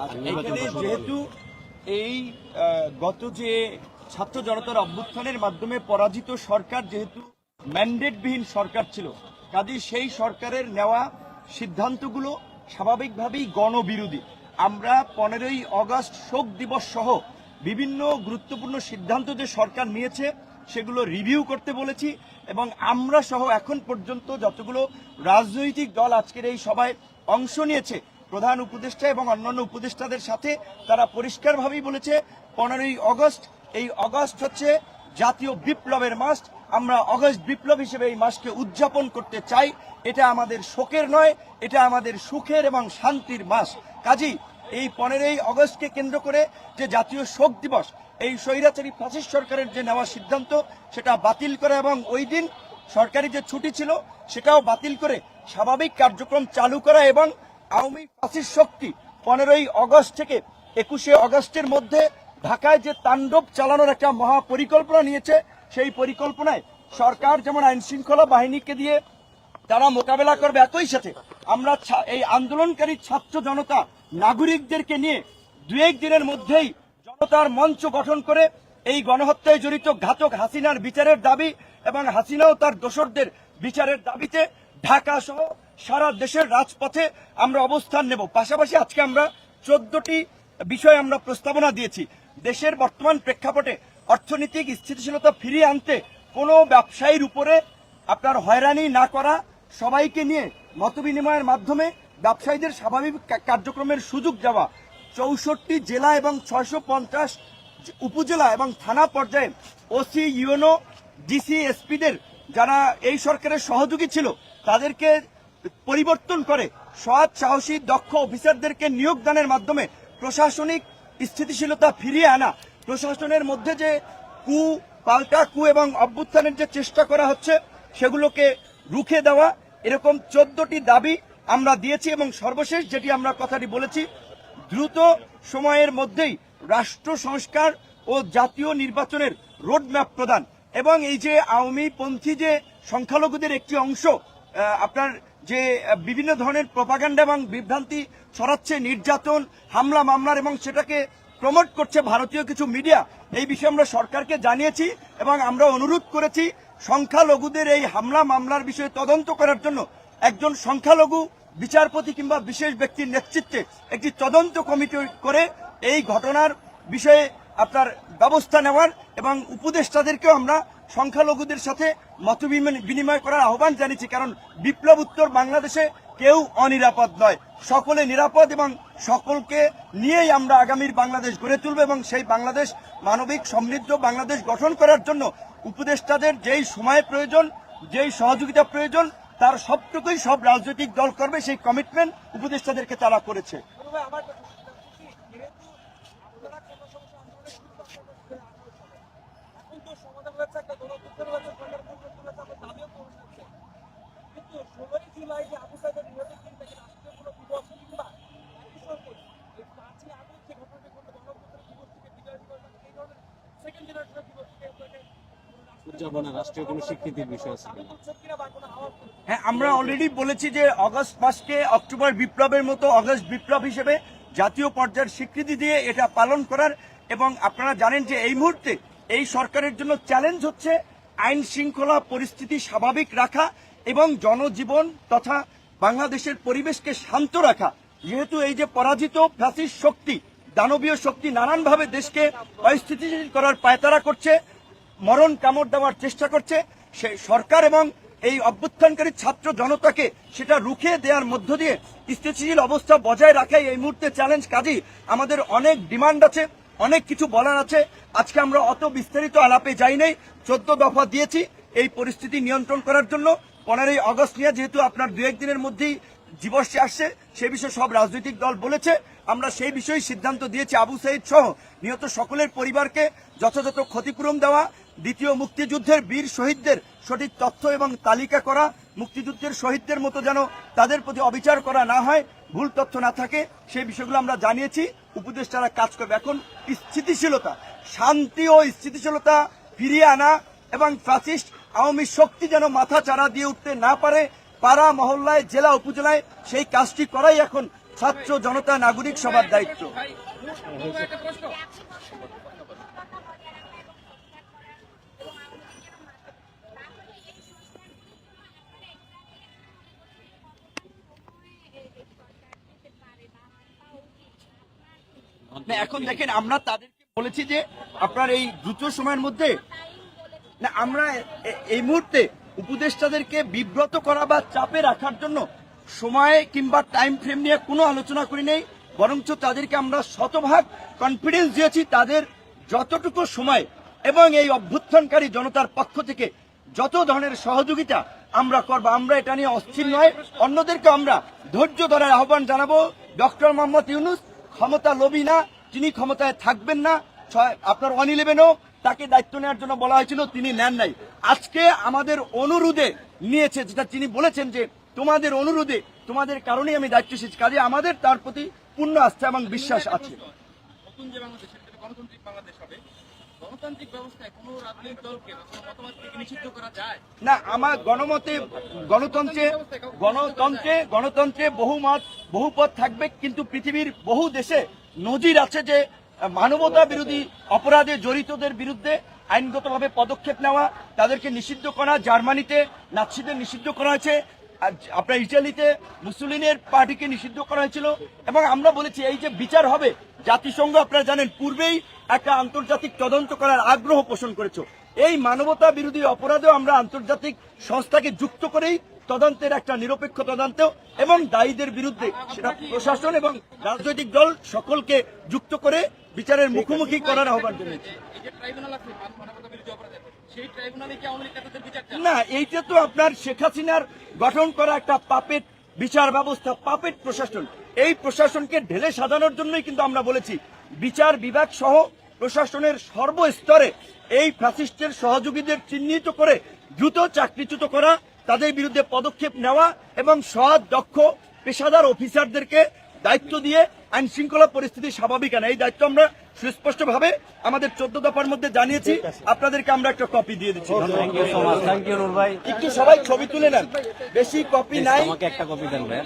এখানে যেহেতু এই গত যে ছাত্র জনতার অভ্যুত্থানের মাধ্যমে পরাজিত সরকার যেহেতু ম্যান্ডেটবিহীন সরকার ছিল, কাজেই সেই সরকারের নেওয়া সিদ্ধান্তগুলো স্বাভাবিকভাবেই গণবিরোধী। আমরা 15ই আগস্ট শোক দিবস সহ বিভিন্ন গুরুত্বপূর্ণ সিদ্ধান্ত যে সরকার নিয়েছে সেগুলো রিভিউ করতে বলেছি এবং আমরা সহ এখন পর্যন্ত যতগুলো রাজনৈতিক দল আজকের এই সভায় অংশ নিয়েছে, প্রধান উপদেষ্টা এবং অন্যান্য উপদেষ্টাদের সাথে তারা পরিষ্কারভাবেই বলেছে 15ই আগস্ট, এই আগস্ট হচ্ছে জাতীয় বিপ্লবের মাস। আমরা আগস্ট বিপ্লব হিসেবে এই মাসকে উদযাপন করতে চাই। এটা আমাদের শোকের নয়, এটা আমাদের সুখের এবং শান্তির মাস। কাজেই এই 15ই আগস্টকে কেন্দ্র করে যে জাতীয় শোক দিবস, এই স্বৈরাচারী ফ্যাসিস্ট সরকারের যে নেওয়া সিদ্ধান্ত সেটা বাতিল করা এবং ওই দিন সরকারি যে ছুটি ছিল সেটাও বাতিল করে স্বাভাবিক কার্যক্রম চালু করা এবং আওয়ামী ফ্যাসিস্ট শক্তি 15ই আগস্ট থেকে 21শে আগস্টের মধ্যে ঢাকায় যে তাণ্ডব চালানোর একটা মহা পরিকল্পনা নিয়েছে, সেই পরিকল্পনায় সরকার যেমন আইন শৃঙ্খলা বাহিনীকে দিয়ে তারা মোকাবেলা করবে, একই সাথে আমরা এই আন্দোলনকারী ছাত্র জনতা নাগরিকদেরকে নিয়ে 2-1 দিনের মধ্যেই জনতার মঞ্চ গঠন করে এই গণহত্যায় জড়িত ঘাতক হাসিনার বিচারের দাবি এবং হাসিনা ও তার দোসরদের বিচারের দাবিতে ঢাকা সহ সারা দেশের রাজপথে আমরা অবস্থান নেব। পাশাপাশি আজকে আমরা 14টি বিষয় আমরা প্রস্তাবনা দিয়েছি। দেশের বর্তমান প্রেক্ষাপটে অর্থনৈতিক স্থিতিশীলতা ফিরিয়ে আনতে কোনো ব্যবসায়ীর উপরে আপনার হয়রানি না করা, সবাইকে নিয়ে মতবিনিময়ের মাধ্যমে ব্যবসায়ীদের স্বাভাবিক কার্যক্রমের সুযোগ দেওয়া, 64 জেলা এবং 650 উপজেলা এবং থানা পর্যায়ে ওসি, ইউএনও, ডিসি, এসপিদের যারা এই সরকারের সহযোগী ছিল তাদেরকে পরিবর্তন করে সৎ, সাহসী, দক্ষ অফিসারদেরকে নিয়োগদানের মাধ্যমে প্রশাসনিক স্থিতিশীলতা ফিরিয়ে আনা, প্রশাসনের মধ্যে যে পাল্টা কু এবং অভ্যুত্থানের যে চেষ্টা করা হচ্ছে সেগুলোকে রুখে দেওয়া, এরকম 14টি দাবি আমরা দিয়েছি এবং সর্বশেষ যেটি আমরা কথাটি বলেছি, দ্রুত সময়ের মধ্যেই রাষ্ট্র সংস্কার ও জাতীয় নির্বাচনের রোডম্যাপ প্রদান এবং এই যে আওয়ামীপন্থী যে সংখ্যালঘুদের একটি অংশ আপনার যে বিভিন্ন ধরনের প্রপাগান্ডা এবং বিভ্রান্তি ছড়াচ্ছে, নির্যাতন, হামলা মামলার এবং সেটাকে প্রমোট করছে ভারতীয় কিছু মিডিয়া, এই বিষয়ে আমরা সরকারকে জানিয়েছি এবং আমরা অনুরোধ করেছি সংখ্যালঘুদের এই হামলা মামলার বিষয়ে তদন্ত করার জন্য একজন সংখ্যালঘু বিচারপতি কিংবা বিশেষ ব্যক্তির নেতৃত্বে একটি তদন্ত কমিটি করে এই ঘটনার বিষয়ে আপনার ব্যবস্থা নেওয়ার এবং উপদেষ্টাদেরকেও আমরা সংখ্যালঘুদের সাথে মত বিনিময় করার আহ্বান জানিয়েছি। কারণ বিপ্লব উত্তর বাংলাদেশে কেউ অনিরাপদ নয়, সকলে নিরাপদ এবং সকলকে নিয়েই আমরা আগামীর বাংলাদেশ গড়ে তুলব এবং সেই বাংলাদেশ মানবিক সমৃদ্ধ বাংলাদেশ গঠন করার জন্য উপদেষ্টাদের যেই সময় প্রয়োজন, যেই সহযোগিতা প্রয়োজন তার সবটুকুই সব রাজনৈতিক দল করবে, সেই কমিটমেন্ট উপদেষ্টাদেরকে তারা করেছে। রাষ্ট্রীয় কোনো স্বীকৃতির বিষয় আছে? হ্যাঁ, আমরা অলরেডি বলেছি যে আগস্ট মাসকে অক্টোবর বিপ্লবের মতো আগস্ট বিপ্লব হিসেবে জাতীয় পর্যায়ের স্বীকৃতি দিয়ে এটা পালন করার এবং আপনারা জানেন যে এই মুহূর্তে এই সরকারের জন্য চ্যালেঞ্জ হচ্ছে আইন শৃঙ্খলা পরিস্থিতি স্বাভাবিক রাখা এবং জনজীবন তথা বাংলাদেশের পরিবেশকে শান্ত রাখা। যেহেতু এই যে পরাজিত ফ্যাসিস্ট শক্তি, দানবীয় শক্তি নানানভাবে দেশকে অস্থিতিশীল করার পায়তারা করছে, মরণ কামড় দেওয়ার চেষ্টা করছে, সেই সরকার এবং এই অভ্যুত্থানকারী ছাত্র জনতাকে সেটা রুখে দেওয়ার মধ্য দিয়ে স্থিতিশীল অবস্থা বজায় রাখাই এই মুহূর্তে চ্যালেঞ্জ। কাজেই আমাদের অনেক ডিমান্ড আছে, অনেক কিছু বলার আছে। আজকে আমরা অত বিস্তারিত আলাপে যাই নাই, 14 দফা দিয়েছি এই পরিস্থিতি নিয়ন্ত্রণ করার জন্য। 15ই আগস্ট নিয়ে যেহেতু আপনার 2-1 দিনের মধ্যেই দিবসটি আসছে, সে বিষয়ে সব রাজনৈতিক দল বলেছে, আমরা সেই বিষয়ে সিদ্ধান্ত দিয়েছি আবু সাইদ সহ নিহত সকলের পরিবারকে যথাযথ ক্ষতিপূরণ দেওয়া, দ্বিতীয় মুক্তিযুদ্ধের বীর শহীদদের সঠিক তথ্য এবং তালিকা করা, মুক্তিযুদ্ধের শহীদদের মতো যেন তাদের প্রতি অবিচার করা না হয়, ভুল তথ্য না থাকে, সেই বিষয়গুলো আমরা জানিয়েছি। উপদেষ্টারা কাজ করবে। এখন স্থিতিশীলতা, শান্তি ও স্থিতিশীলতা ফিরিয়ে আনা এবং ফ্যাসিস্ট আওয়ামী শক্তি যেন মাথা চাড়া দিয়ে উঠতে না পারে, পাড়া মহল্লায়, জেলা উপজেলায় সেই কাজটি করাই এখন ছাত্র জনতা নাগরিক সবার দায়িত্ব। না, এখন দেখেন আমরা তাদেরকে বলেছি যে আপনার এই দ্রুত সময়ের মধ্যে না, আমরা এই মুহূর্তে উপদেষ্টাদেরকে বিব্রত করা বা চাপে রাখার জন্য সময় কিংবা টাইম ফ্রেম নিয়ে কোনো আলোচনা করি নেই, বরঞ্চ তাদেরকে আমরা শতভাগ কনফিডেন্স দিয়েছি তাদের যতটুকু সময় এবং এই অভ্যুত্থানকারী জনতার পক্ষ থেকে যত ধরনের সহযোগিতা আমরা করবো। আমরা এটা নিয়ে অস্থির নয়, অন্যদেরকে আমরা ধৈর্য ধরার আহ্বান জানাবো। ডক্টর মোহাম্মদ ইউনূস ক্ষমতা লোভী না, তিনি ক্ষমতায় থাকবেন না। আপনার 111-ও তাকে দায়িত্ব নেওয়ার জন্য বলা হয়েছিল, তিনি নেন নাই। আজকে আমাদের অনুরোধে নিয়েছে, যেটা তিনি বলেছেন যে তোমাদের অনুরোধে, তোমাদের কারণেই আমি দায়িত্ব এসেছি। কাজে আমাদের তার প্রতি পূর্ণ আস্থা এবং বিশ্বাস আছে। নতুন যে বাংলাদেশ, সেটা গণতান্ত্রিক বাংলাদেশ হবে। গণতান্ত্রিক ব্যবস্থায় কোনো রাজনৈতিক দলকে বা কোনো মতবাদকে নিষিদ্ধ করা যায় না, আমার গণতন্ত্রে বহুমত বহুপথ থাকবে, কিন্তু পৃথিবীর বহু দেশে নজির আছে যে মানবতা বিরোধী অপরাধে জড়িতদের বিরুদ্ধে আইনগতভাবে পদক্ষেপ নেওয়া, তাদেরকে নিষিদ্ধ করা। জার্মানিতে নাৎসিদের নিষিদ্ধ করা হয়েছে, আপনার ইটালিতে মুসলিনের পার্টিকে নিষিদ্ধ করা হয়েছিল। এবং আমরা বলেছি এই যে বিচার হবে, জাতিসংঘ আপনারা জানেন পূর্বেই একটা আন্তর্জাতিক তদন্ত করার আগ্রহ পোষণ করেছে। এই মানবতা বিরোধী অপরাধেও আমরা আন্তর্জাতিক সংস্থাকে যুক্ত করেই তদন্তের একটা নিরপেক্ষ তদন্ত এবং দায়ীদের বিরুদ্ধে সেটা প্রশাসন এবং রাজনৈতিক দল সকলকে যুক্ত করে বিচারের মুখোমুখি করার আহ্বান জানিয়েছি। এই যে ট্রাইব্যুনাল আছে মানবতা বিরোধী অপরাধের, সেই ট্রাইব্যুনালে কি আওয়ামী লীগ নেতাদের বিচার চায়? না, এইটা তো আপনার শেখ হাসিনার গঠন করা একটা পাপেট বিচার ব্যবস্থা, পাপেট প্রশাসন। এই প্রশাসনকে ঢেলে সাজানোর জন্যই কিন্তু আমরা বলেছি বিচার বিভাগ সহ প্রশাসনের সর্বস্তরে এই ফ্যাসিস্টের সহযোগীদের চিহ্নিত করে দ্রুত চাকরিচ্যুত করা, তাদের বিরুদ্ধে পদক্ষেপ নেওয়া এবং সৎ দক্ষ পেশাদার অফিসারদেরকে দায়িত্ব দিয়ে আইন শৃঙ্খলা পরিস্থিতি স্বাভাবিক আনা। এই দায়িত্ব আমরা সুস্পষ্টভাবে আমাদের 14 দফার মধ্যে জানিয়েছি। আপনাদেরকে আমরা একটা কপি দিয়ে দিচ্ছি। Thank you so much. Thank you Noor ভাই। একটু সবাই ছবি তুলে নেন, বেশি কপি নাই। আমাকে একটা কপি দেন ভাই।